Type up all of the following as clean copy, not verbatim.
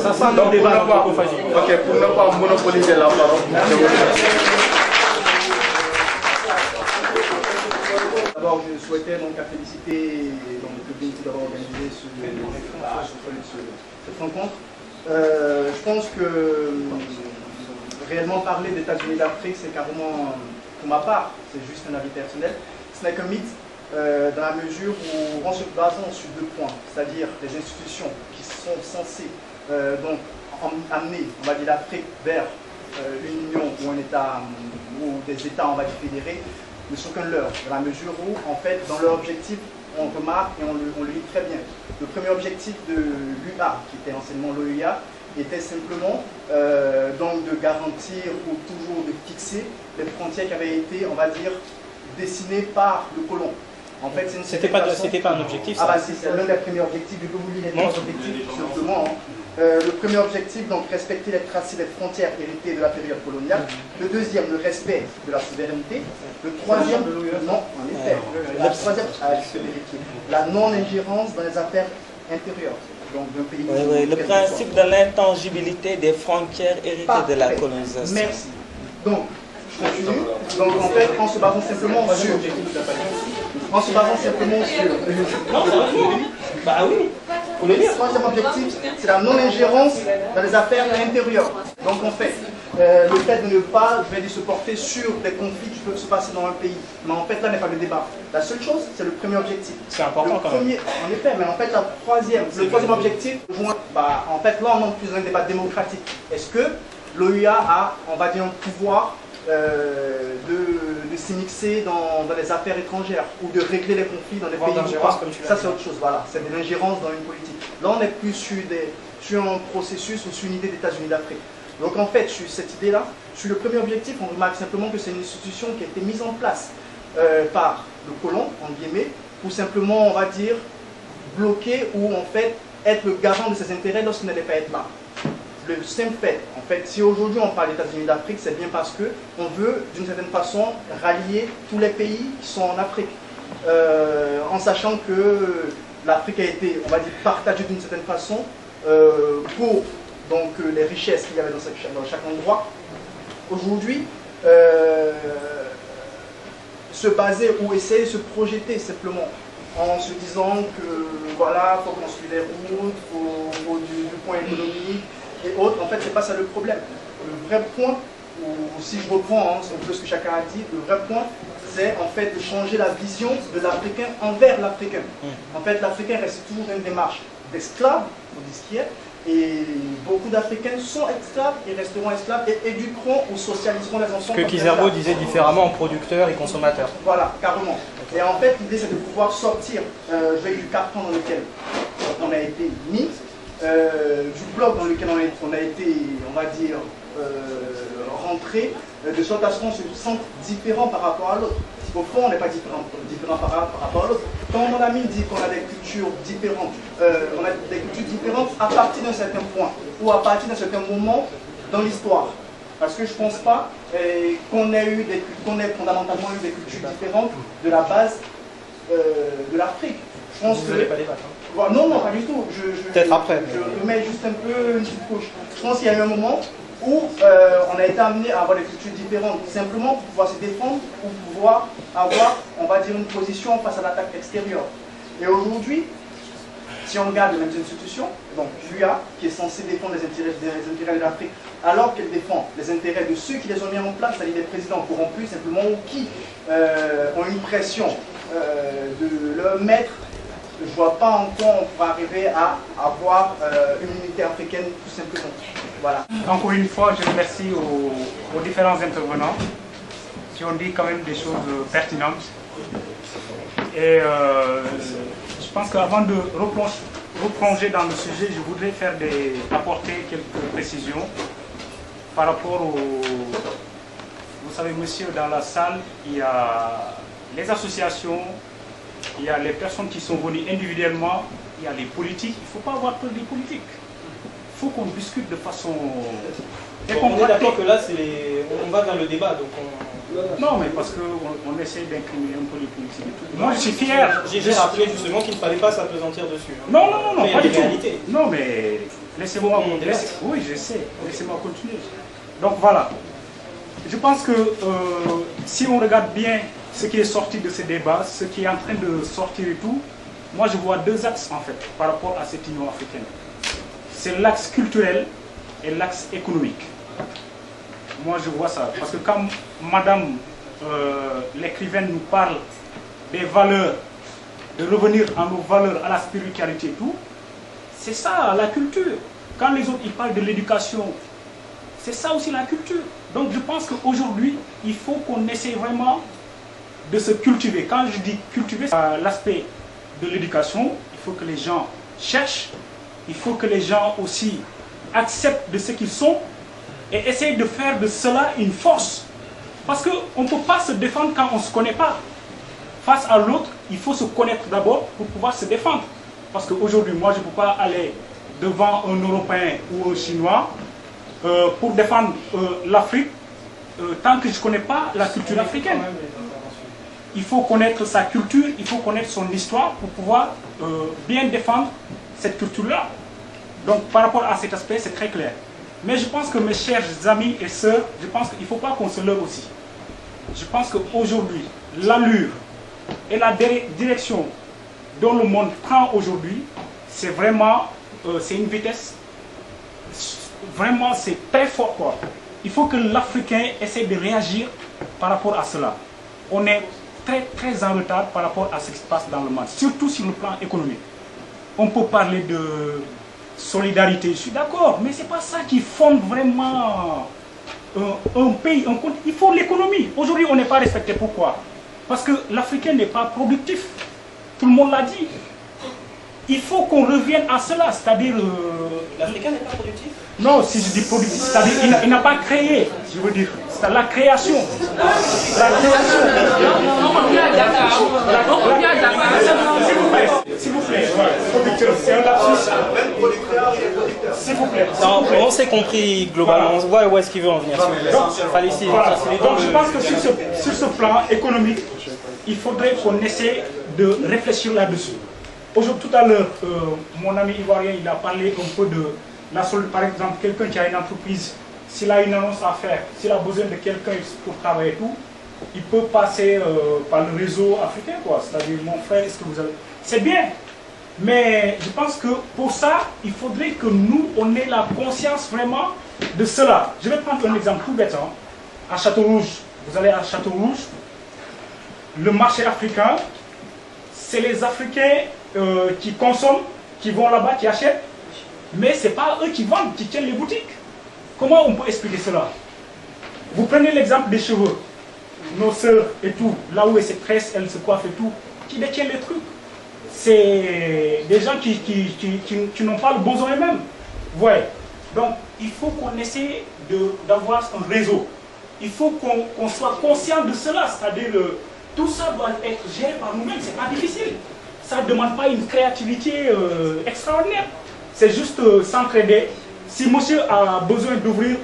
Ça sent le débat apophagie. Ok, pour ne pas monopoliser la parole, je vous remercie. D'abord, je souhaitais donc féliciter le public d'avoir organisé cette rencontre. Je pense que réellement parler des États-Unis d'Afrique, c'est carrément, pour ma part, c'est juste un avis personnel. Ce n'est qu'un mythe dans la mesure où, en se basant sur deux points, c'est-à-dire les institutions qui sont censées donc amener, on va dire, l'Afrique vers une union ou un État ou des États, on va dire, fédérés, ne sont qu'un leurre, dans la mesure où, en fait, dans leur objectif, on remarque et on le lit très bien. Le premier objectif de l'UA, qui était anciennement l'OEA, était simplement donc de garantir ou toujours de fixer les frontières qui avaient été, on va dire, dessinées par le colon. En fait, c'était pas un objectif. Ça. Ah bah c'est l'un des premiers objectifs. Je peux vous lire les trois objectifs simplement. Le premier objectif, donc respecter les tracés des frontières héritées de la période coloniale. Le deuxième, le respect de la souveraineté. Le troisième, non, en effet. La troisième, la non-ingérence dans les affaires intérieures. Donc, d'un pays. Oui, le principe de l'intangibilité des frontières héritées de la colonisation. Merci. Donc, je continue. Donc, en fait, en se basant simplement sur. En se basant simplement sur. Bah oui. Le troisième objectif, c'est la non-ingérence dans les affaires intérieures. Donc en fait, le fait de ne pas, je vais dire, se porter sur des conflits qui peuvent se passer dans un pays. Mais en fait, là n'est pas le débat. La seule chose, c'est le premier objectif. C'est important quand même. En effet, mais en fait, le troisième objectif, en fait, là on entre plus dans un débat démocratique. Est-ce que l'OUA a, on va dire, un pouvoir de s'immiscer dans les affaires étrangères ou de régler les conflits dans les pays ou pas. Ça c'est autre chose, voilà, c'est de l'ingérence dans une politique. Là on est plus sur un processus ou sur une idée des États-Unis d'Afrique. Donc en fait, sur cette idée-là, sur le premier objectif, on remarque simplement que c'est une institution qui a été mise en place par le colon, en guillemets, pour simplement, on va dire, bloquer ou en fait être le garant de ses intérêts lorsqu'il n'allait pas être là. Le simple fait, en fait, si aujourd'hui on parle des États-Unis d'Afrique, c'est bien parce qu'on veut, d'une certaine façon, rallier tous les pays qui sont en Afrique. En sachant que l'Afrique a été, on va dire, partagée d'une certaine façon pour donc, les richesses qu'il y avait dans chaque endroit. Aujourd'hui, se baser ou essayer de se projeter simplement en se disant que voilà, il faut construire des routes, il faut du point économique, et autres, en fait, c'est pas ça le problème. Le vrai point, ou si je reprends un peu ce que chacun a dit, le vrai point, c'est en fait de changer la vision de l'Africain envers l'Africain. En fait, l'Africain reste toujours dans une démarche d'esclave, on dit ce qui est, et beaucoup d'Africains sont esclaves et resteront esclaves et éduqueront ou socialiseront les enfants. Ce que Kizerbo disait différemment en producteurs et consommateurs. Voilà, carrément. Et en fait, l'idée c'est de pouvoir sortir du carton dans lequel on a été mis. Du bloc dans lequel on a été, on va dire, rentré, de sorte à ce qu'on se sente différent par rapport à l'autre. Au fond, on n'est pas différent par rapport à l'autre. Quand mon ami dit qu'on a des cultures différentes, on a des cultures différentes à partir d'un certain point, ou à partir d'un certain moment dans l'histoire. Parce que je ne pense pas qu'on ait fondamentalement eu des cultures différentes de la base de l'Afrique. Je pense que... Non, non, pas du tout. Peut-être après. Je mets juste un peu une petite couche. Je pense qu'il y a eu un moment où on a été amené à avoir des cultures différentes, simplement pour pouvoir se défendre, pour pouvoir avoir, on va dire, une position face à l'attaque extérieure. Et aujourd'hui, si on regarde les mêmes institutions, donc l'UA, qui est censée défendre les intérêts de l'Afrique, alors qu'elle défend les intérêts de ceux qui les ont mis en place, c'est-à-dire des présidents corrompus, simplement, ou qui ont une pression de leur maître, je ne vois pas en quoi on pourra arriver à avoir une unité africaine tout simplement. Voilà. Encore une fois, je remercie aux différents intervenants qui ont dit quand même des choses pertinentes. Et je pense qu'avant de replonger dans le sujet, je voudrais apporter quelques précisions par rapport au... Vous savez, monsieur, dans la salle, il y a les associations, il y a les personnes qui sont venues individuellement, il y a les politiques. Il ne faut pas avoir peur des politiques. Il faut qu'on discute de façon... On est d'accord que là, on va vers le débat. Donc Non, mais parce qu'on essaie d'incriminer un peu les politiques et tout. Moi, je suis fier. J'ai rappelé justement qu'il ne fallait pas s'appesantir dessus. Non, pas du tout. Réalité. Non, mais Laissez-moi oui, je sais. Laissez-moi continuer. Donc voilà. Je pense que si on regarde bien ce qui est sorti de ce débat, ce qui est en train de sortir et tout, moi je vois deux axes en fait par rapport à cette Union africaine. C'est l'axe culturel et l'axe économique. Moi je vois ça. Parce que quand madame l'écrivaine nous parle des valeurs, de revenir à nos valeurs, à la spiritualité et tout, c'est ça la culture. Quand les autres ils parlent de l'éducation, c'est ça aussi la culture. Donc je pense qu'aujourd'hui, il faut qu'on essaie vraiment de se cultiver. Quand je dis cultiver, c'est l'aspect de l'éducation. Il faut que les gens cherchent, il faut que les gens aussi acceptent de ce qu'ils sont et essayent de faire de cela une force. Parce qu'on ne peut pas se défendre quand on ne se connaît pas. Face à l'autre, il faut se connaître d'abord pour pouvoir se défendre. Parce qu'aujourd'hui, moi, je ne peux pas aller devant un Européen ou un Chinois pour défendre l'Afrique tant que je ne connais pas la culture africaine. Il faut connaître sa culture, il faut connaître son histoire pour pouvoir bien défendre cette culture-là. Donc par rapport à cet aspect, c'est très clair. Mais je pense que mes chers amis et sœurs, je pense qu'il ne faut pas qu'on se leurre aussi. Je pense qu'aujourd'hui, l'allure et la direction dont le monde prend aujourd'hui, c'est vraiment c'est une vitesse. Vraiment, c'est très fort, quoi. Il faut que l'Africain essaie de réagir par rapport à cela. On est très en retard par rapport à ce qui se passe dans le monde, surtout sur le plan économique. On peut parler de solidarité, je suis d'accord, mais ce n'est pas ça qui fonde vraiment un pays, un continent. Il faut l'économie. Aujourd'hui, on n'est pas respecté. Pourquoi? Parce que l'Africain n'est pas productif. Tout le monde l'a dit. Il faut qu'on revienne à cela, c'est-à-dire... L'Africain n'est pas productif? Non, si je dis productif, c'est-à-dire il n'a pas créé, je veux dire, c'est la création. La création. S'il vous plaît, producteur, c'est un lapsus. S'il vous plaît. Non, on s'est compris globalement, on voit où est-ce qu'il veut en venir. Voilà. Donc je pense que sur ce plan économique, il faudrait qu'on essaie de réfléchir là-dessus. Aujourd'hui, tout à l'heure, mon ami ivoirien, il a parlé un peu de la solidarité. Par exemple, quelqu'un qui a une entreprise, s'il a une annonce à faire, s'il a besoin de quelqu'un pour travailler et tout, il peut passer par le réseau africain, quoi. C'est-à-dire, mon frère, est-ce que vous avez... C'est bien, mais je pense que pour ça, il faudrait que nous, on ait la conscience vraiment de cela. Je vais prendre un exemple tout bête. À Château-Rouge, vous allez à Château-Rouge, le marché africain, c'est les Africains qui consomment, qui vont là-bas, qui achètent, mais ce n'est pas eux qui vendent, qui tiennent les boutiques. Comment on peut expliquer cela? Vous prenez l'exemple des cheveux, nos sœurs et tout, là où elles se tressent, elles se coiffent et tout, qui détiennent les trucs. C'est des gens qui n'ont pas le besoin eux-mêmes. Vous voyez? Donc, il faut qu'on essaie d'avoir un réseau. Il faut qu'on soit conscient de cela, c'est-à-dire tout ça doit être géré par nous-mêmes, c'est pas difficile. Ça ne demande pas une créativité extraordinaire. C'est juste s'entraider. Si monsieur a besoin d'ouvrir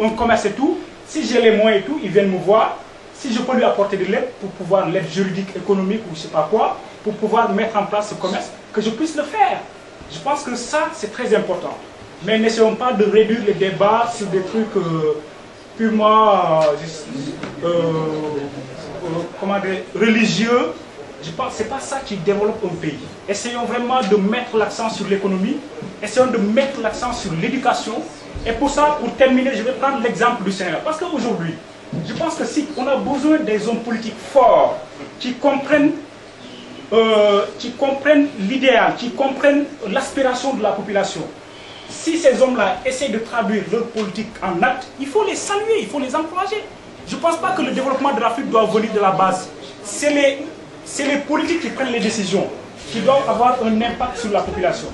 un commerce et tout, si j'ai les moyens et tout, il vient me voir. Si je peux lui apporter de l'aide pour pouvoir, l'aide juridique, économique ou je ne sais pas quoi, pour pouvoir mettre en place ce commerce, que je puisse le faire. Je pense que ça, c'est très important. Mais n'essayons pas de réduire le débat sur des trucs purement comment dire, religieux. Je pense que ce n'est pas ça qui développe un pays. Essayons vraiment de mettre l'accent sur l'économie, essayons de mettre l'accent sur l'éducation. Et pour ça, pour terminer, je vais prendre l'exemple du Sénégal. Parce qu'aujourd'hui, je pense que si on a besoin des hommes politiques forts qui comprennent l'idéal, qui comprennent l'aspiration de la population. Si ces hommes-là essaient de traduire leur politique en actes, il faut les saluer, il faut les encourager. Je ne pense pas que le développement de l'Afrique doit venir de la base. C'est les politiques qui prennent les décisions, qui doivent avoir un impact sur la population.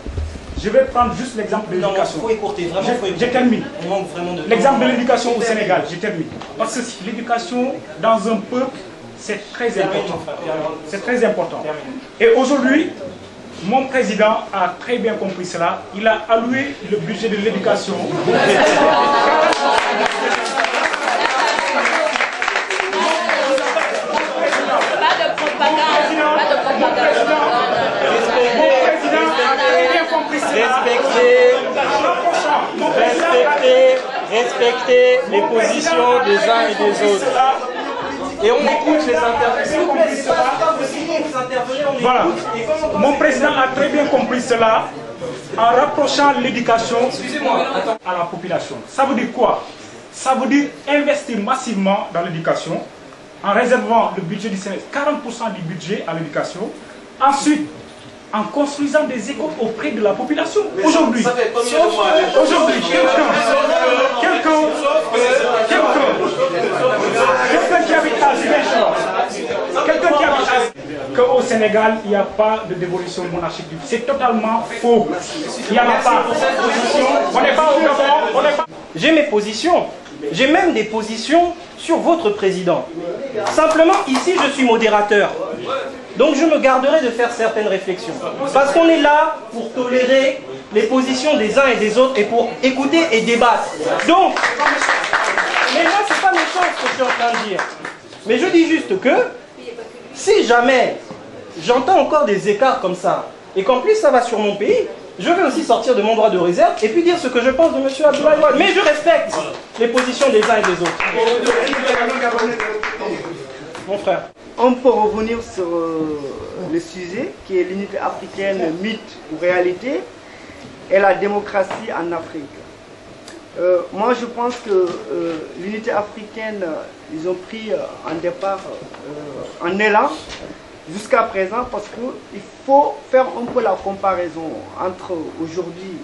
Je vais prendre juste l'exemple de l'éducation. Il faut écourter, vraiment. Je termine. L'exemple de l'éducation au Sénégal, je termine. Parce que l'éducation dans un peuple, c'est très important. C'est très important. Et aujourd'hui, mon président a très bien compris cela. Il a alloué le budget de l'éducation. respectez les positions des uns et des autres. Et on écoute les interventions. Voilà. Mon président a très bien compris cela en rapprochant l'éducation à la population. Ça veut dire quoi? Ça veut dire investir massivement dans l'éducation en réservant le budget du Sénégal, 40% du budget à l'éducation. Ensuite, en construisant des écoles auprès de la population. Aujourd'hui, quelqu'un qui habite à Ziguinchor, qu'au Sénégal, il n'y a pas de dévolution monarchique. C'est totalement faux. Il n'y en a pas. On n'est pas au Gabon, on n'est pas... J'ai mes positions. J'ai même des positions sur votre président. Simplement, ici, je suis modérateur. Donc, je me garderai de faire certaines réflexions. Parce qu'on est là pour tolérer les positions des uns et des autres et pour écouter et débattre. Donc, mais moi, c'est pas méchant ce que je suis en train de dire. Mais je dis juste que, si jamais j'entends encore des écarts comme ça, et qu'en plus ça va sur mon pays, je vais aussi sortir de mon droit de réserve et puis dire ce que je pense de M. Abdoulaye Wade. Mais je respecte les positions des uns et des autres. Mon frère. On peut revenir sur le sujet qui est l'unité africaine, mythe ou réalité, et la démocratie en Afrique. Moi je pense que l'unité africaine, ils ont pris un départ en élan jusqu'à présent parce qu'il faut faire un peu la comparaison entre aujourd'hui